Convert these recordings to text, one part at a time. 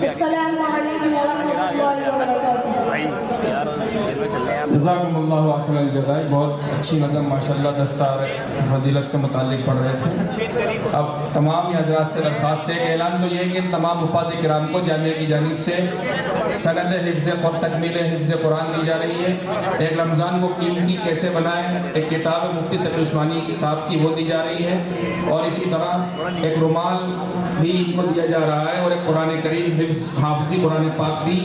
अस्सलामुअलैकुम वरहमतुल्लाहि वबरकातुहू। जज़ाकुमुल्लाहु अहसनल जज़ाए। बहुत अच्छी नज़म माशाअल्लाह दस्तार फजीलत से मुताल्लिक़ पढ़ रहे थे। अब तमाम हज़रात से दरख्वास्त है कि ऐलान तो ये है कि तमाम मुफ़ाज़ किराम को जामिया की जानिब से सनद हिफ्ज़ और तकमील हिफ्ज़ कुरान दी जा रही है। एक रमज़ान को कीमती कैसे बनाएं, एक किताब मुफ्ती तक़ी उस्मानी साहब की वो दी जा रही है, और इसी तरह एक रुमाल भी इनको दिया जा रहा है, और एक कुरान करीम हिफ्ज़ हाफ़िज़ी कुरान पाक भी,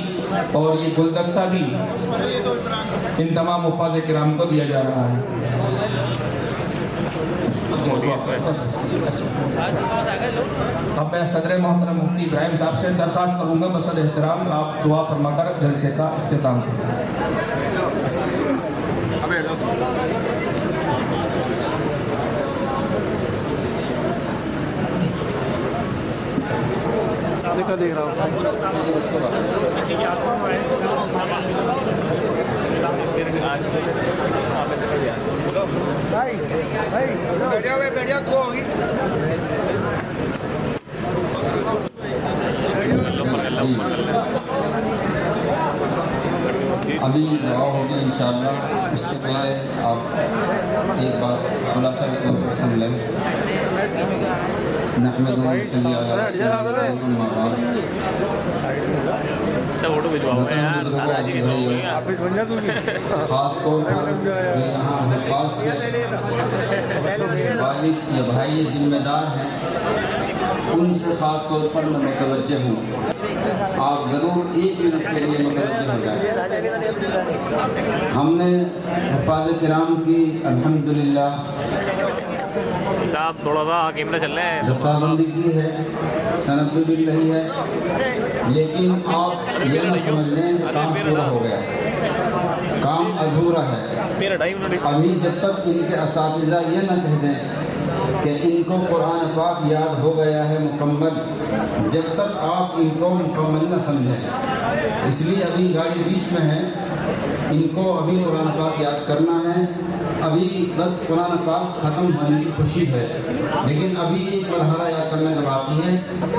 और ये गुलदस्ता भी इन तमाम मुफ़ाज़ किराम को दिया जा रहा है। अब मैं सदर मोहतरम मुफ्ती इब्राहिम साहब से दरख्वास्त करूँगा बसद एहतराम आप दुआ फरमाकर जलसे का इख्तिताम करें। देख रहा हूँ अभी दुआ होगी इंशाअल्लाह। उससे पहले आप एक बार खुलासा के तौर पर सुन लें। नहमदुहु व नसल्ली अला रसूलिल्लाह अम्मा बाद। ख़ास तौर पर जो यहाँ हुफ़ाज़ के वालिद या भाई जिम्मेदार हैं, उनसे ख़ास तौर पर मैं मुतवज्जे हूँ। आप ज़रूर 1 मिनट के लिए मुतवज्जे हो जाएं। हमने हुफ़ाज़ किराम की अल्हम्दुलिल्लाह थोड़ा सा कैमरा चल रहा है, दस्तारबंदी की है, सनद भी मिल रही है, लेकिन आप ये ना समझ लें कि काम पूरा हो गया, काम अधूरा है। अभी जब तक इनके असातिज़ा ये ना कह दें कि इनको कुरान पाक याद हो गया है मुकम्मल, जब तक आप इनको मुकम्मल न समझें। इसलिए अभी गाड़ी बीच में है, इनको अभी कुरान पाक याद करना है। अभी बस कुरान पाक ख़त्म होने की खुशी है, लेकिन अभी एक मरहला याद करने का बाकी है,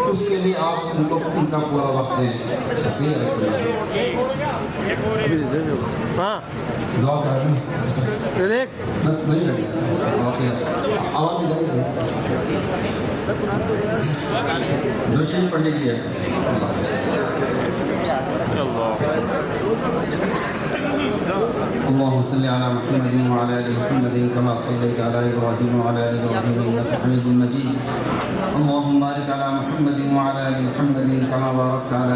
उसके लिए आप इनको इनका पूरा वक्त दें। सही है, दुआ करा बस वही आवाज़ तो जाएगी। दो शेर पढ़ लीजिए। अल्लाहुम्मा सल्लि अला मुहम्मदिन व अला आलि मुहम्मदिन कमा सल्लैता अला इब्राहीम व अला आलि इब्राहीम इन्नका हमीदुम मजीद। अल्लाहुम्मा बारिक अला मुहम्मदिन व अला आलि मुहम्मदिन कमा बारकता अला